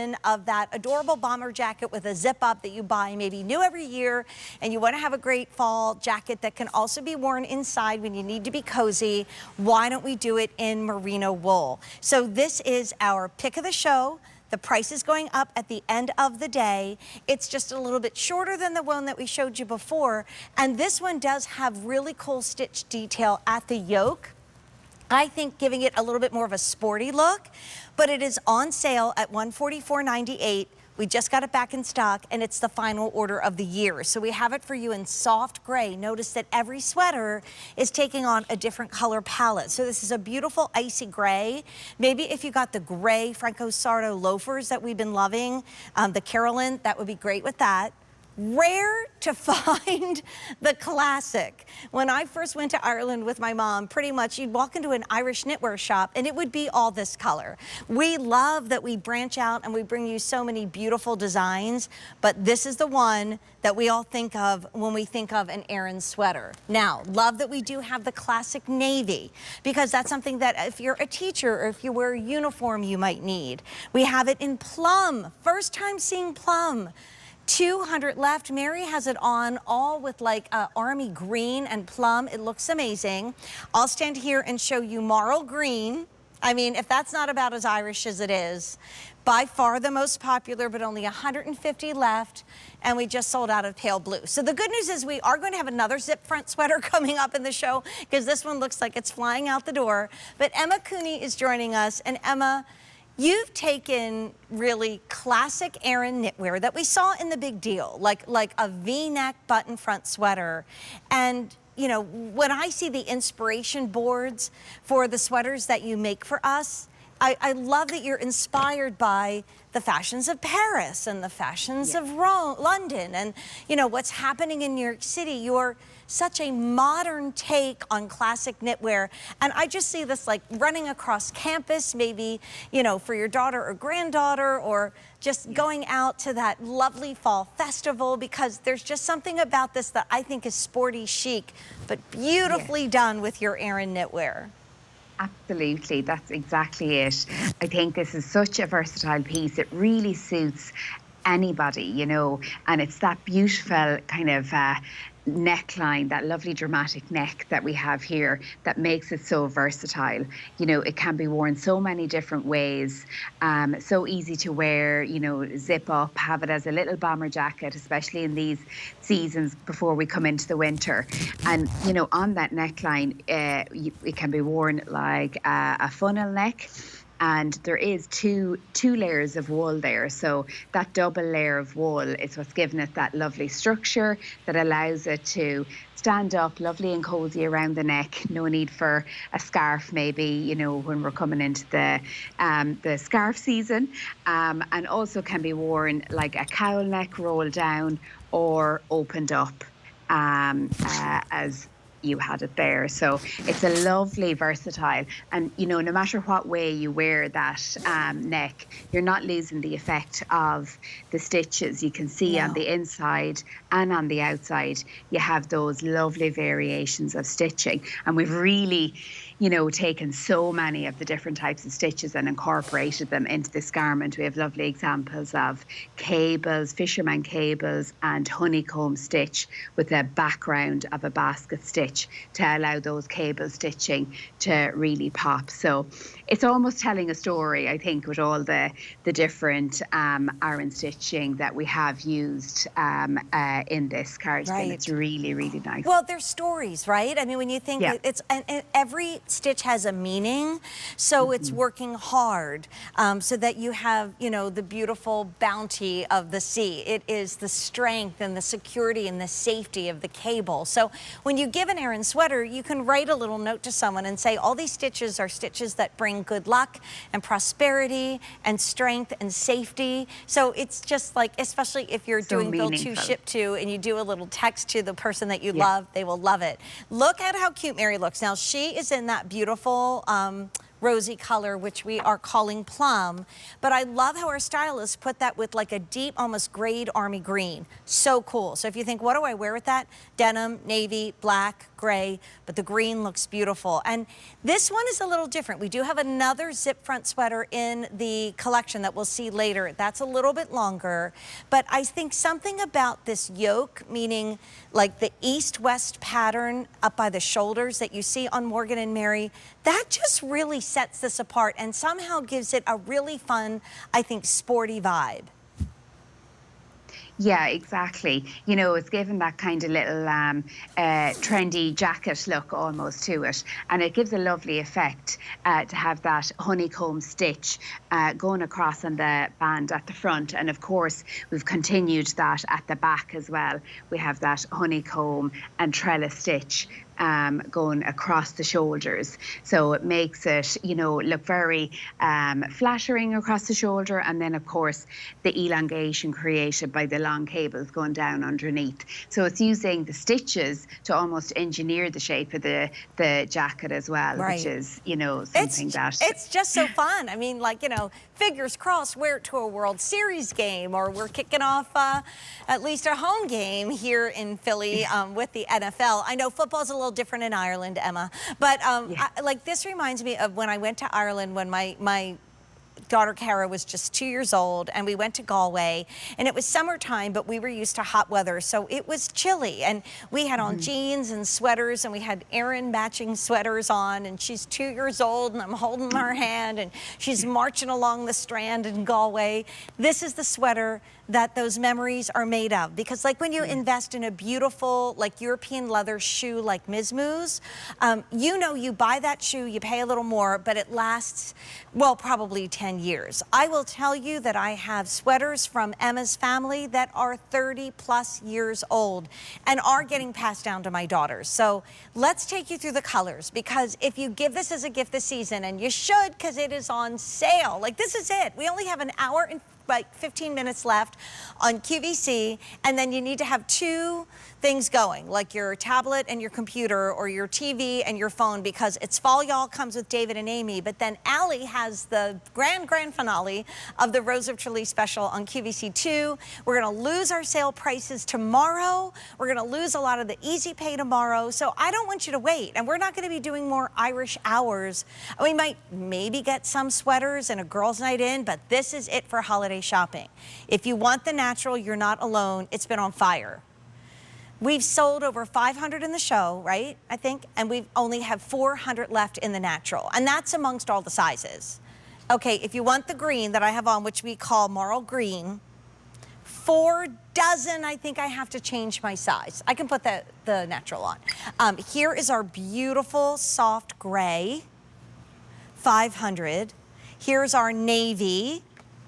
of that adorable bomber jacket with a zip up that you buy maybe new every year, and you want to have a great fall jacket that can also be worn inside when you need to be cozy. Why don't we do it in merino wool? So this is our pick of the show. The price is going up at the end of the day. It's just a little bit shorter than the one that we showed you before, and this one does have really cool stitch detail at the yoke. I think giving it a little bit more of a sporty look, but it is on sale at $144.98. We just got it back in stock, and it's the final order of the year. So we have it for you in soft gray. Notice that every sweater is taking on a different color palette. So this is a beautiful icy gray. Maybe if you got the gray Franco Sarto loafers that we've been loving, the Carolyn, that would be great with that. Rare to find the classic. When I first went to Ireland with my mom, pretty much you'd walk into an Irish knitwear shop and it would be all this color. We love that we branch out and we bring you so many beautiful designs, but this is the one that we all think of when we think of an Aran sweater. Now, love that we do have the classic navy, because that's something that if you're a teacher or if you wear a uniform, you might need. We have it in plum. First time seeing plum. 200 left. Mary has it on all with like army green and plum. It looks amazing. I'll stand here and show you marl green. I mean, if that's not about as Irish as it is. By far the most popular, but only 150 left, and we just sold out of pale blue. So the good news is we are going to have another zip front sweater coming up in the show, because this one looks like it's flying out the door. But Emma Cooney is joining us, and Emma, you've taken really classic Aran knitwear that we saw in the Big Deal, like a V-neck button front sweater. And, you know, when I see the inspiration boards for the sweaters that you make for us, I love that you're inspired by the fashions of Paris and the fashions of London and, you know, what's happening in New York City. You're such a modern take on classic knitwear. And I just see this like running across campus, maybe, you know, for your daughter or granddaughter, or just going out to that lovely fall festival, because there's just something about this that I think is sporty chic, but beautifully done with your Aran knitwear. Absolutely, that's exactly it. I think this is such a versatile piece. It really suits anybody, you know, and it's that beautiful kind of neckline, that lovely dramatic neck that we have here that makes it so versatile. You know, it can be worn so many different ways, so easy to wear, you know, zip up, have it as a little bomber jacket, especially in these seasons before we come into the winter. And, you know, on that neckline, it can be worn like a funnel neck. And there is two layers of wool there. So that double layer of wool is what's given it that lovely structure that allows it to stand up lovely and cozy around the neck. No need for a scarf, maybe, you know, when we're coming into the scarf season. And also can be worn like a cowl neck, rolled down, or opened up as you had it there. So it's a lovely versatile, and you know, no matter what way you wear that neck, you're not losing the effect of the stitches. You can see on the inside and on the outside you have those lovely variations of stitching, and we've really, you know, taken so many of the different types of stitches and incorporated them into this garment. We have lovely examples of cables, fisherman cables, and honeycomb stitch with a background of a basket stitch to allow those cable stitching to really pop. So it's almost telling a story, I think, with all the different Aran stitching that we have used in this cardigan. Right. It's really, really nice. Well, there's stories, right? I mean, when you think it's, and every stitch has a meaning, so it's working hard so that you have, you know, the beautiful bounty of the sea. It is the strength and the security and the safety of the cable. So when you give an Aran sweater, you can write a little note to someone and say, all these stitches are stitches that bring good luck and prosperity and strength and safety. So it's just like, especially if you're doing build to, ship to, and you do a little text to the person that you love, they will love it. Look at how cute Mary looks. Now she is in that beautiful rosy color, which we are calling plum. But I love how our stylists put that with like a deep, almost grayed army green. So cool. So if you think, what do I wear with that? Denim, navy, black, gray, but the green looks beautiful. And this one is a little different. We do have another zip front sweater in the collection that we'll see later. That's a little bit longer, but I think something about this yoke, meaning like the east-west pattern up by the shoulders that you see on Morgan and Mary, that just really sets this apart and somehow gives it a really fun, I think, sporty vibe. Yeah, exactly. You know, it's given that kind of little trendy jacket look almost to it. And it gives a lovely effect to have that honeycomb stitch going across on the band at the front. And of course, we've continued that at the back as well. We have that honeycomb and trellis stitch going across the shoulders. So it makes it, you know, look very flattering across the shoulder. And then, of course, the elongation created by the long cables going down underneath. So it's using the stitches to almost engineer the shape of the jacket as well, right. Which is, you know, something it's just so fun. I mean, like, you know, fingers crossed, wear it to a World Series game, or we're kicking off at least a home game here in Philly with the NFL. I know football's a little different in Ireland, Emma, but like this reminds me of when I went to Ireland when my daughter Cara was just 2 years old, and we went to Galway, and it was summertime, but we were used to hot weather, so it was chilly, and we had on jeans and sweaters, and we had Aran matching sweaters on, and she's 2 years old, and I'm holding her hand, and she's marching along the Strand in Galway. This is the sweater that those memories are made of, because like when you invest in a beautiful like European leather shoe like Ms. Moo's, you know, you buy that shoe, you pay a little more, but it lasts, well, probably 10 years. I will tell you that I have sweaters from Emma's family that are 30+ years old and are getting passed down to my daughters. So let's take you through the colors, because if you give this as a gift this season, and you should, because it is on sale, like this is it. We only have an hour and like 15 minutes left on QVC, and then you need to have 2 things going, like your tablet and your computer, or your TV and your phone, because it's fall, y'all, comes with David and Amy. But then Allie has the grand finale of the Rose of Tralee special on QVC2. We're gonna lose our sale prices tomorrow. We're gonna lose a lot of the easy pay tomorrow. So I don't want you to wait. And we're not gonna be doing more Irish hours. We might maybe get some sweaters and a girls' night in, but this is it for holiday shopping. If you want the natural, you're not alone. It's been on fire. We've sold over 500 in the show, right? I think, and we only have 400 left in the natural, and that's amongst all the sizes. Okay, if you want the green that I have on, which we call Marl Green, 4 dozen, I think I have to change my size. I can put the natural on. Here is our beautiful soft gray, 500. Here's our navy,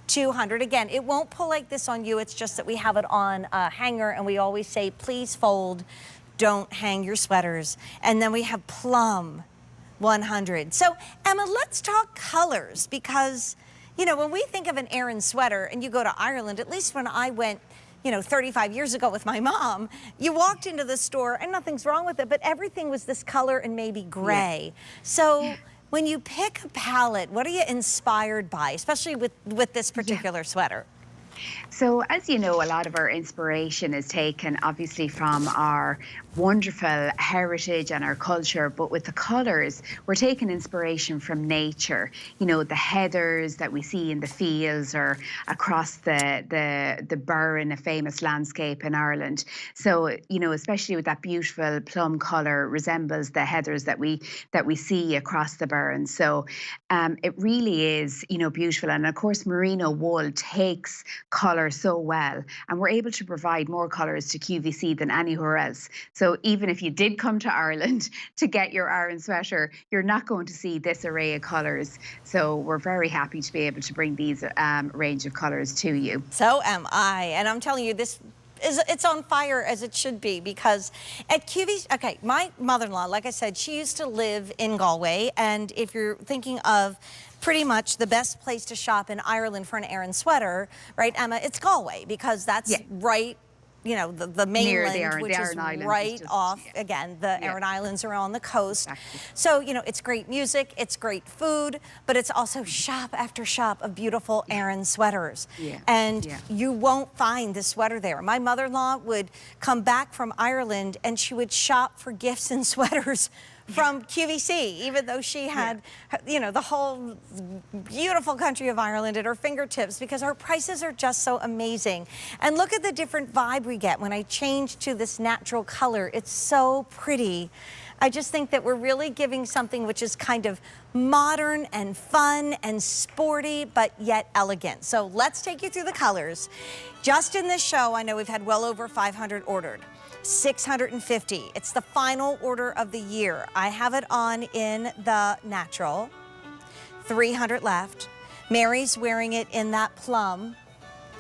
200. Again, it won't pull like this on you. It's just that we have it on a hanger, and we always say, please fold, don't hang your sweaters. And then we have plum, 100. So Emma, let's talk colors, because, you know, when we think of an Aran sweater and you go to Ireland, at least when I went, you know, 35 years ago with my mom, you walked into the store and nothing's wrong with it, but everything was this color and maybe gray. Yeah. So when you pick a palette, what are you inspired by, especially with this particular sweater? So, as you know, a lot of our inspiration is taken obviously from our wonderful heritage and our culture, but with the colours, we're taking inspiration from nature. You know, the heathers that we see in the fields or across the burn, a famous landscape in Ireland. So, you know, especially with that beautiful plum colour, resembles the heathers that we see across the burn. So it really is, you know, beautiful. And of course, merino wool takes colour so well, and we're able to provide more colours to QVC than anywhere else. So even if you did come to Ireland to get your Aran sweater, you're not going to see this array of colours. So we're very happy to be able to bring these range of colours to you. So am I, and I'm telling you, it's on fire as it should be, because at QVC, okay, my mother-in-law, like I said, she used to live in Galway, and if you're thinking of pretty much the best place to shop in Ireland for an Aran sweater, right, Emma, it's Galway, because that's right you know, the Near mainland, which is Aran Islands is right just- off, yeah. again, the Yeah. Aran Islands are on the coast. Exactly. So, you know, it's great music, it's great food, but it's also shop after shop of beautiful Aran sweaters. Yeah. And Yeah. you won't find this sweater there. My mother-in-law would come back from Ireland and she would shop for gifts and sweaters from QVC, even though she had, you know, the whole beautiful country of Ireland at her fingertips, because our prices are just so amazing. And look at the different vibe we get when I change to this natural color. It's so pretty. I just think that we're really giving something which is kind of modern and fun and sporty, but yet elegant. So let's take you through the colors. Just in this show, I know we've had well over 500 ordered. 650. It's the final order of the year. I have it on in the natural. 300 left. Mary's wearing it in that plum.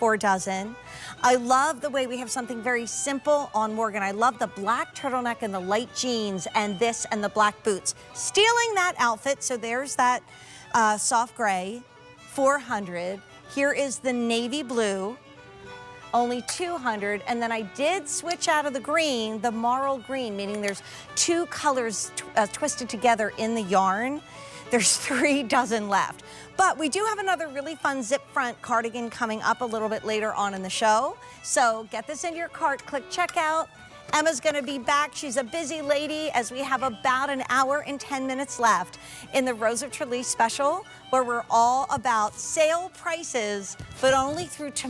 4 dozen. I love the way we have something very simple on Morgan. I love the black turtleneck and the light jeans and this and the black boots. Stealing that outfit, so there's that soft gray. 400. Here is the navy blue. Only 200, and then I did switch out of the green, the marl green, meaning there's 2 colors twisted together in the yarn. There's 3 dozen left. But we do have another really fun zip front cardigan coming up a little bit later on in the show. So get this into your cart, click checkout. Emma's gonna be back. She's a busy lady as we have about an hour and 10 minutes left in the Rose of Tralee special, where we're all about sale prices, but only through tomorrow.